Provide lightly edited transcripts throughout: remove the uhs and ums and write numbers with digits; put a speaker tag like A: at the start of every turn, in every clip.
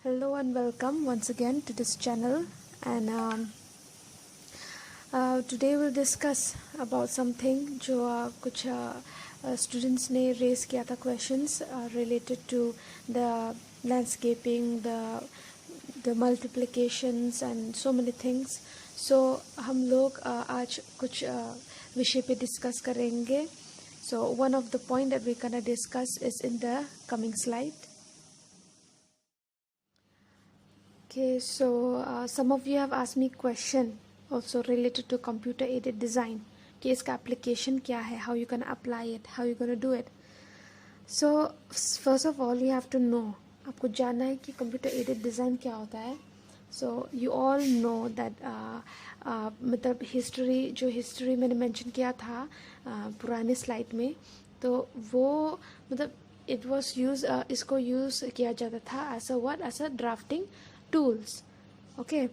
A: Hello and welcome once again to this channel, and today we'll discuss about something जो कुछ students ने raise किया था questions related to the landscaping, the multiplications and so many things. So हम लोग आज कुछ विषय पे discuss करेंगे. So one of the point that we're gonna discuss is in the coming slide. Okay, so some of you have asked me question also related to computer aided design. कि इसका application क्या है, how you gonna apply it, how you gonna do it. So first of all you have to know, आपको जानना है कि computer aided design क्या होता है. So you all know that मतलब history मैंने mention किया था पुराने slide में, तो वो मतलब it was used इसको use किया जाता था as a drafting tools. Okay,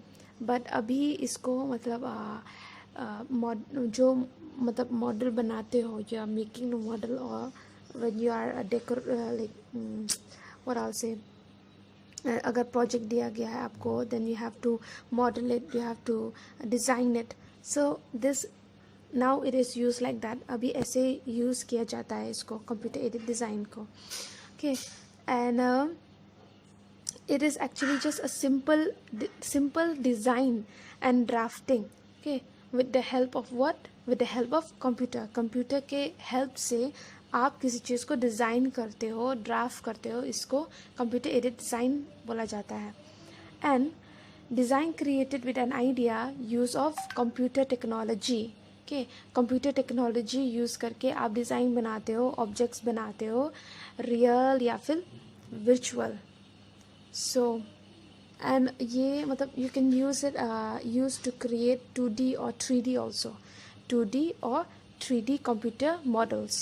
A: but अभी इसको मतलब जो मतलब मॉडल बनाते हो, यू आर मेकिंग मॉडल, और when you are like what I say, अगर प्रोजेक्ट दिया गया है आपको, then you have to model it, you have to design it. So this now it is use like that. अभी ऐसे use किया जाता है इसको, कंप्यूटर एडेड डिज़ाइन को. Okay, and it is actually just a simple design and drafting. Okay, with the help of what? With the help of computer के help से आप किसी चीज़ को डिज़ाइन करते हो, ड्राफ्ट करते हो, इसको कंप्यूटर एडेड डिज़ाइन बोला जाता है. And design created with an idea, use of computer technology. Okay, computer technology use करके आप डिज़ाइन बनाते हो, ऑब्जेक्ट्स बनाते हो, रियल या फिर वर्चुअल. So and ये मतलब you can use it used to create 2D or 3D also, 2D or 3D computer models.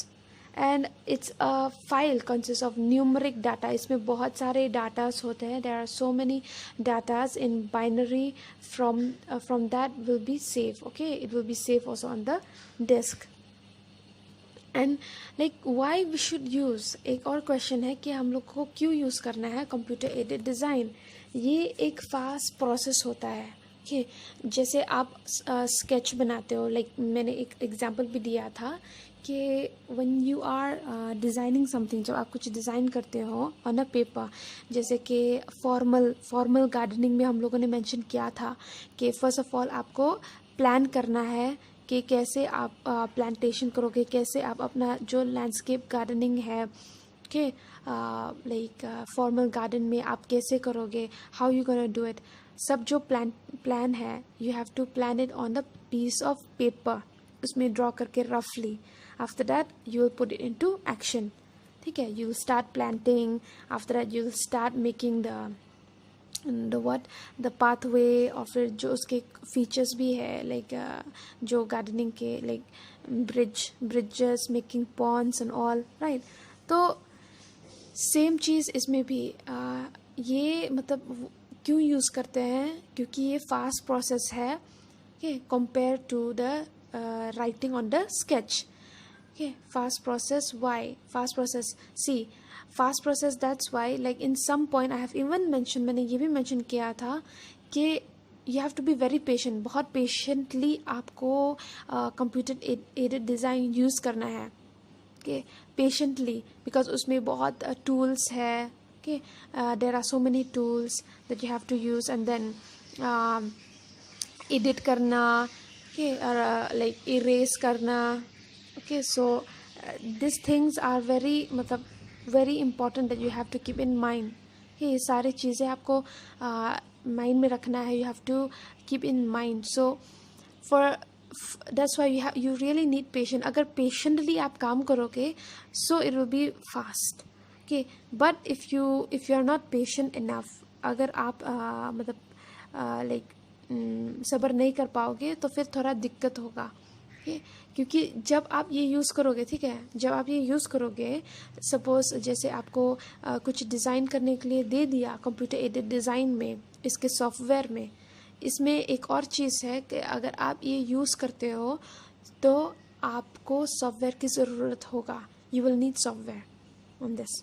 A: And it's a file consists of numeric data. इसमें बहुत सारे datas होते हैं. There are so many datas in binary. From that will be saved. Okay, it will be saved also on the disk. And like why we should use, एक और question है कि हम लोग को क्यों यूज़ करना है कंप्यूटर एडेड डिज़ाइन. ये एक फास्ट प्रोसेस होता है. कि जैसे आप स्केच बनाते हो, लाइक मैंने एक एग्जांपल भी दिया था कि when you are designing something, जब आप कुछ डिज़ाइन करते हो ऑन अ पेपर, जैसे कि फॉर्मल गार्डनिंग में हम लोगों ने मेंशन किया था कि फर्स्ट ऑफ ऑल आपको प्लान करना है कि कैसे आप प्लांटेशन करोगे, कैसे आप अपना जो लैंडस्केप गार्डनिंग है, ओके, लाइक फॉर्मल गार्डन में आप कैसे करोगे, how you gonna do it. सब जो प्लान है, you have to plan it on the piece of paper, उसमें ड्रॉ करके रफली. After that you will put it into action. ठीक है, you will start planting. After that you will start making the pathway, और फिर जो उसके features भी है, लाइक जो गार्डनिंग के, like bridges, making Pond's and all, right. तो सेम चीज़ इसमें भी ये मतलब क्यों यूज़ करते हैं, क्योंकि ये फास्ट प्रोसेस है. Okay, compare to the writing on the sketch. Okay, fast process. Why fast process? See, fast process, that's why, like in some point I have even mentioned, मैंने ये भी mention किया था कि you have to be very patient. बहुत patiently आपको computer aided design use करना है. Okay, patiently, because उसमें बहुत tools है. Okay, there are so many tools that you have to use, and then edit करना, okay, or like erase करना. Okay, so these things are very important that you have to keep in mind. Okay, ये सारी चीज़ें आपको mind में रखना है. You have to keep in mind. So that's why you really need patience. अगर patiently आप काम करोगे, so it will be fast. Okay, but if you are not patient enough, अगर आप मतलब like सब्र नहीं कर पाओगे, तो फिर थोड़ा दिक्कत होगा. क्योंकि जब आप ये यूज़ करोगे, ठीक है, जब आप ये यूज़ करोगे, सपोज़ जैसे आपको कुछ डिज़ाइन करने के लिए दे दिया कंप्यूटर एडेड डिज़ाइन में, इसके सॉफ्टवेयर में, इसमें एक और चीज़ है कि अगर आप ये यूज़ करते हो तो आपको सॉफ्टवेयर की ज़रूरत होगा. You will need software on this.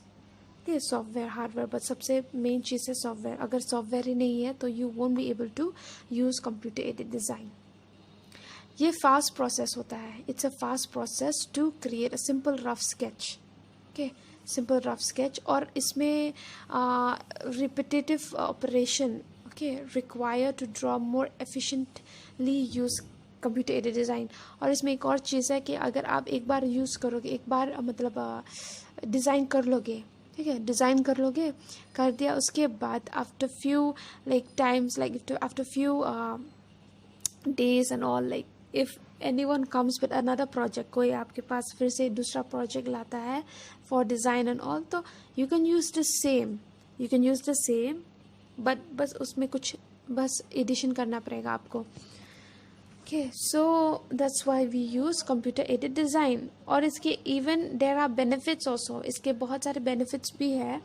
A: ये सॉफ्टवेयर हार्डवेयर, बट सबसे मेन चीज़ है सॉफ्टवेयर. अगर सॉफ्टवेयर ही नहीं है तो you won't be able to use computer aided design. ये फास्ट प्रोसेस होता है. It's a fast process to create a simple rough sketch. Okay, simple rough sketch. और इसमें repetitive operation okay require to draw more efficiently use computer aided design. और इसमें एक और चीज़ है कि अगर आप एक बार यूज़ करोगे, एक बार मतलब डिज़ाइन कर लोगे, ठीक है, डिज़ाइन कर लोगे, कर दिया, उसके बाद after few like times, like after few days and all, like if anyone comes with another project, कोई आपके पास फिर से दूसरा प्रोजेक्ट लाता है for design and all, तो you can use the same but बस उसमें कुछ बस एडिशन करना पड़ेगा आपको. Okay, so that's why we use computer aided design. और इसके even there are benefits also. इसके बहुत सारे benefits भी है.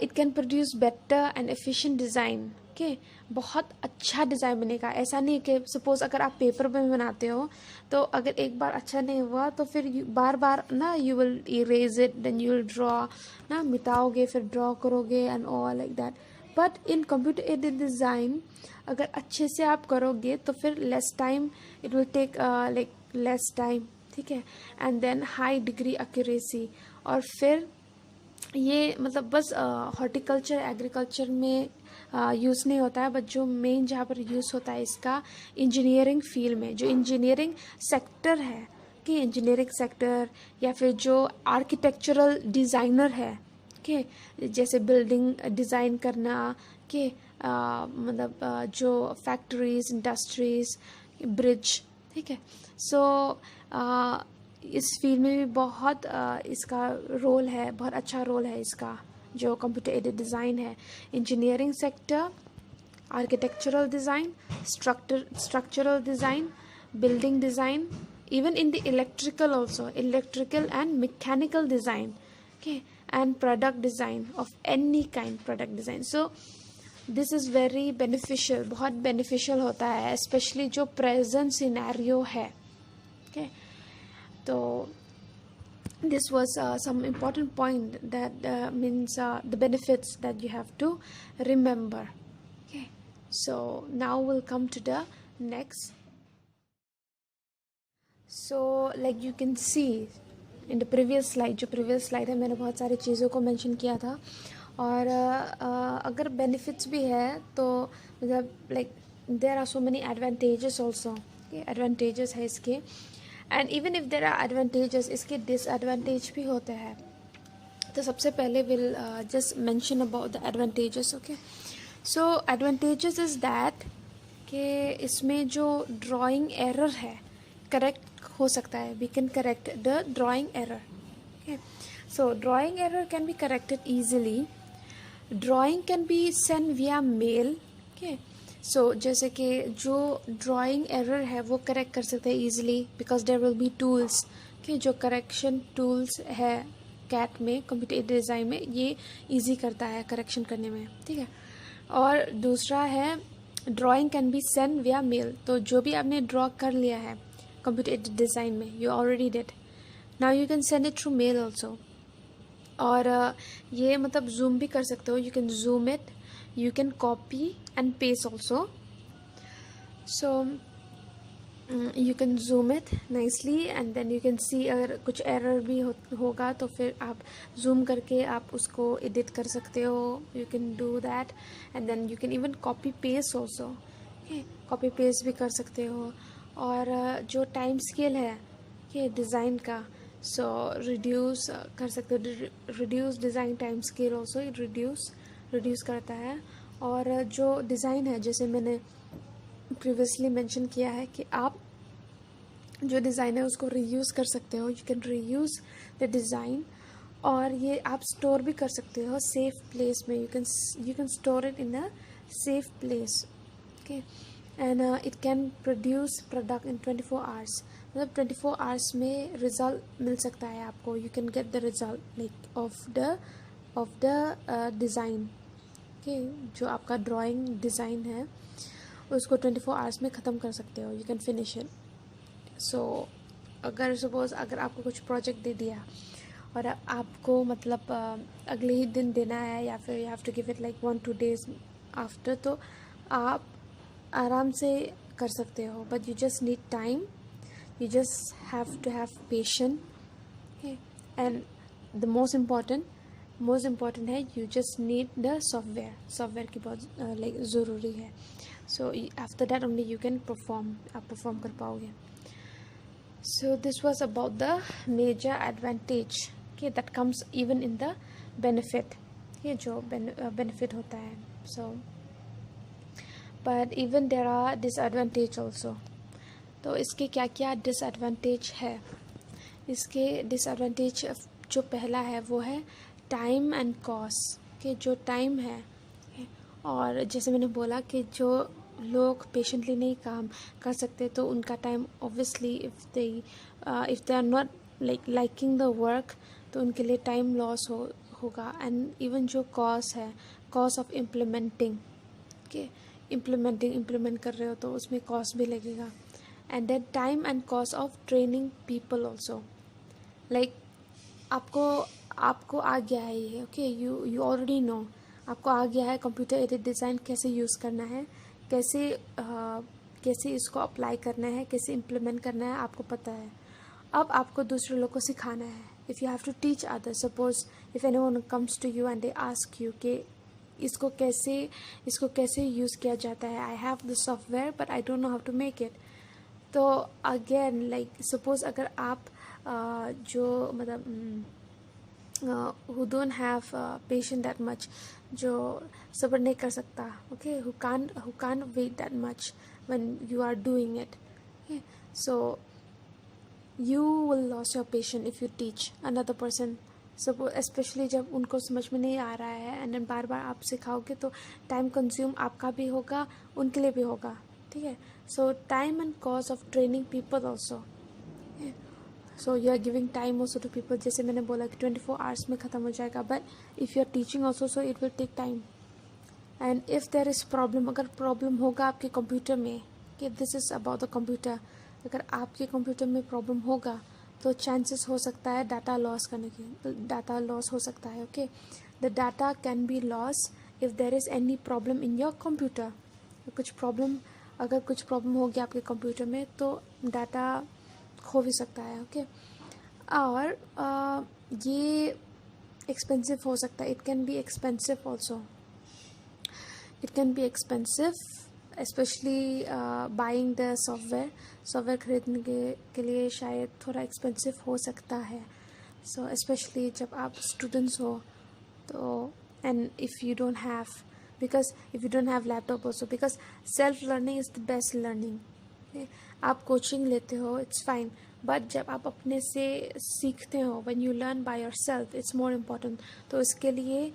A: It can produce better and efficient design. Okay, बहुत अच्छा डिज़ाइन बनेगा. ऐसा नहीं कि सपोज़ अगर आप पेपर में बनाते हो तो अगर एक बार अच्छा नहीं हुआ तो फिर बार बार ना you will erase it, then you will draw, ना मिटाओगे फिर ड्रॉ करोगे and all like that. But in computer aided design अगर अच्छे से आप करोगे तो फिर less time, it will take like less time, ठीक है, and then high degree accuracy. और फिर ये मतलब बस हॉर्टिकल्चर एग्रीकल्चर में यूज़ नहीं होता है, बट जो मेन जहाँ पर यूज़ होता है इसका इंजीनियरिंग फील्ड में, जो इंजीनियरिंग सेक्टर है कि इंजीनियरिंग सेक्टर या फिर जो आर्किटेक्चरल डिज़ाइनर है कि जैसे बिल्डिंग डिज़ाइन करना कि मतलब जो फैक्ट्रीज, इंडस्ट्रीज, ब्रिज, ठीक है. सो इस फील्ड में भी बहुत इसका रोल है, बहुत अच्छा रोल है इसका जो कंप्यूटर एडेड डिज़ाइन है. Engineering sector, architectural design, structural design, building design, even in the electrical also, electrical and mechanical design, okay, and product design of any kind, product design. So this is very beneficial, बहुत beneficial होता है, especially जो present scenario है. okay, तो this was some important point that means the benefits that you have to remember. Okay, so now we'll come to the next. So like you can see in the previous slide, जो previous slide है मैंने बहुत सारी चीज़ों को mention किया था. और अगर benefits भी है तो मतलब like there are so many advantages also. okay, advantages है इसके, and even if there are advantages इसके disadvantage भी होते हैं. तो सबसे पहले we'll just mention about the advantages. okay, so advantages is that कि इसमें जो drawing error है करेक्ट हो सकता है. We can correct the drawing error. Okay, so drawing error can be corrected easily. Drawing can be send via mail. Okay, so जैसे कि जो ड्राइंग एरर है वो करेक्ट कर सकते हैं easily because there will be tools. Okay, जो correction tools है कैट में, कंप्यूटर एडेड डिज़ाइन में, ये ईजी करता है करेक्शन करने में. ठीक है. और दूसरा है drawing can be send via mail. तो जो भी आपने ड्रॉ कर लिया है कंप्यूटर एडेड डिज़ाइन में, you already did, now you can send it through mail also. और ये मतलब जूम भी कर सकते हो. You can zoom it, you can copy and paste also. So you can zoom it nicely and then you can see अगर कुछ error भी होगा तो फिर आप जूम करके आप उसको एडिट कर सकते हो. You can do that and then you can even copy paste also. Okay, copy paste भी कर सकते हो. और जो टाइम स्केल है ये डिज़ाइन का, सो रिड्यूस कर सकते हो. Reduce design time scale also reduce करता है. और जो डिज़ाइन है जैसे मैंने प्रीवियसली मेंशन किया है कि आप जो डिज़ाइन है उसको रीयूज़ कर सकते हो. You can reuse the design. और ये आप स्टोर भी कर सकते हो सेफ प्लेस में. You can store it in a safe place. Okay, and it can produce product in 24 hours. मतलब 24 आवर्स में रिज़ल्ट मिल सकता है आपको. You can get the result like of the design. Okay, जो आपका ड्राइंग डिज़ाइन है उसको 24 आवर्स में ख़त्म कर सकते हो. You can finish it. So अगर सपोज़ अगर आपको कुछ प्रोजेक्ट दे दिया और आपको मतलब अगले ही दिन देना है या फिर you have to give it like 1-2 days after, तो आप आराम से कर सकते हो. But you just need time, you just have to have patience. Okay, and the most important है, you just need the software की बहुत like ज़रूरी है. So after that only you can perform, आप perform कर पाओगे. So this was about the major advantage, okay, that comes even in the benefit, ये जो benefit होता है. So but even there are disadvantage also. तो इसके क्या क्या डिसएडवांटेज है. इसके डिसएडवांटेज जो पहला है वो है टाइम एंड कॉस्ट, कि जो टाइम है, और जैसे मैंने बोला कि जो लोग पेशेंटली नहीं काम कर सकते तो उनका time obviously if they are not liking the work, तो उनके लिए टाइम लॉस होगा. एंड इवन जो कॉस्ट है, कॉस्ट ऑफ इम्प्लीमेंटिंग, कि इम्प्लीमेंट कर रहे हो तो उसमें कॉस्ट भी लगेगा. And then time and cost of training people also. Like आपको आ गया है ये, okay, you already know, आपको आ गया है कंप्यूटर एडेड डिज़ाइन कैसे यूज़ करना है, कैसे इसको अप्लाई करना है, कैसे इम्प्लीमेंट करना है, आपको पता है. अब आपको दूसरे लोगों को सिखाना है. If you have to teach others, suppose if anyone comes to you and they ask you कि इसको कैसे यूज़ किया जाता है. I have the software but I don't know how to make it. तो अगेन लाइक सपोज अगर आप जो मतलब who don't have patient that much, जो सब्र नहीं कर सकता, okay, who can wait that much when you are doing it, so you will loss your patient if you teach another person. Suppose specially जब उनको समझ में नहीं आ रहा है एंड देन बार बार आप सिखाओगे तो टाइम कंज्यूम आपका भी होगा, उनके लिए भी होगा. ठीक है. So time and cost of training people also. So you are giving time also to people. जैसे मैंने बोला कि 24 आवर्स में ख़त्म हो जाएगा, but if you are teaching also so it will take time. And if there is problem, अगर problem होगा आपके कंप्यूटर में, कि this is about the computer, अगर आपके कंप्यूटर में प्रॉब्लम होगा तो चांसेस हो सकता है डाटा लॉस करने के, डाटा लॉस हो सकता है. Okay, the data can be loss if there is any problem in your computer. अगर कुछ प्रॉब्लम हो गया आपके कंप्यूटर में तो डाटा खो भी सकता है. ओके, और ये एक्सपेंसिव हो सकता है. It can be expensive also. It can be expensive specially buying the software खरीदने के लिए शायद थोड़ा एक्सपेंसिव हो सकता है. सो स्पेशली जब आप स्टूडेंट्स हो तो, and if you don't have, because if you don't have laptop also, because self learning is the best learning. okay? आप कोचिंग लेते हो, it's fine, but जब आप अपने से सीखते हो, when you learn by yourself, it's more important. तो इसके लिए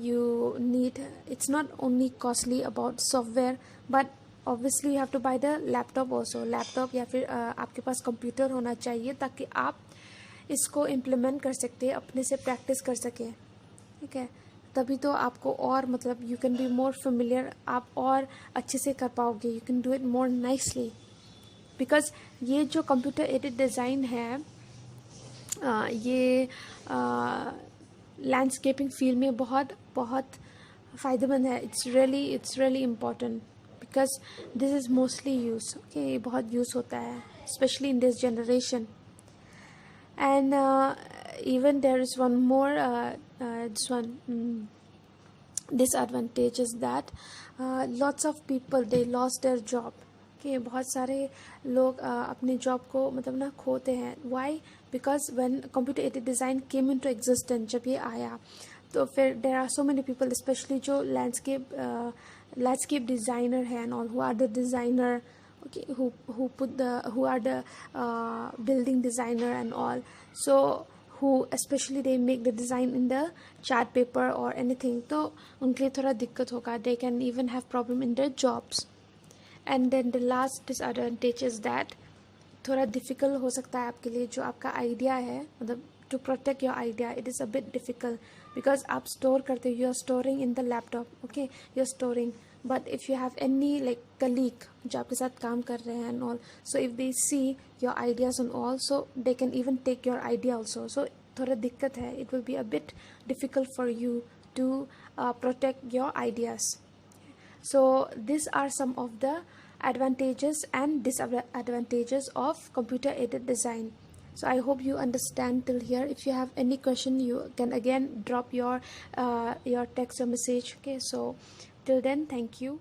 A: you need, it's not only costly about software, but obviously you have to buy the laptop also. Laptop या फिर आपके पास कंप्यूटर होना चाहिए ताकि आप इसको इम्प्लीमेंट कर सकते, अपने से प्रैक्टिस कर सकें. ठीक है, तभी तो आपको और मतलब you can be more familiar, आप और अच्छे से कर पाओगे. You can do it more nicely, because ये जो कंप्यूटर एडेड डिज़ाइन है, ये लैंडस्केपिंग फील्ड में बहुत बहुत फ़ायदेमंद है. It's really important because this is mostly use. Okay, ये बहुत यूज़ होता है specially in this generation. And even there is one more disadvantage is that lots of people, they lost their job. कि बहुत सारे लोग अपने जॉब को मतलब ना खोते हैं. Why? Because when computer aided design came into existence, जब ये आया तो फिर there are so many people, especially जो landscape designer है and all, who are the designer, okay, who are the building designer and all, so who especially they make the design in the chart paper or anything, तो उनके लिए थोड़ा दिक्कत होगा. They can even have problem in their jobs. And then the last disadvantage is that थोड़ा difficult हो सकता है आपके लिए. जो आपका आइडिया है, मतलब to protect your idea, it is a bit difficult because आप स्टोर करते हो, you are storing in the laptop, okay, you are storing. But if you have any like colleague जो आपके साथ काम कर रहे हैं and all, so if they see your ideas and all, so they can even take your idea also. So थोड़ा दिक्कत है, it will be a bit difficult for you to protect your ideas. So these are some of the advantages and disadvantages of computer aided design. So I hope you understand till here. If you have any question, you can again drop your text or message. Okay, so till then, thank you.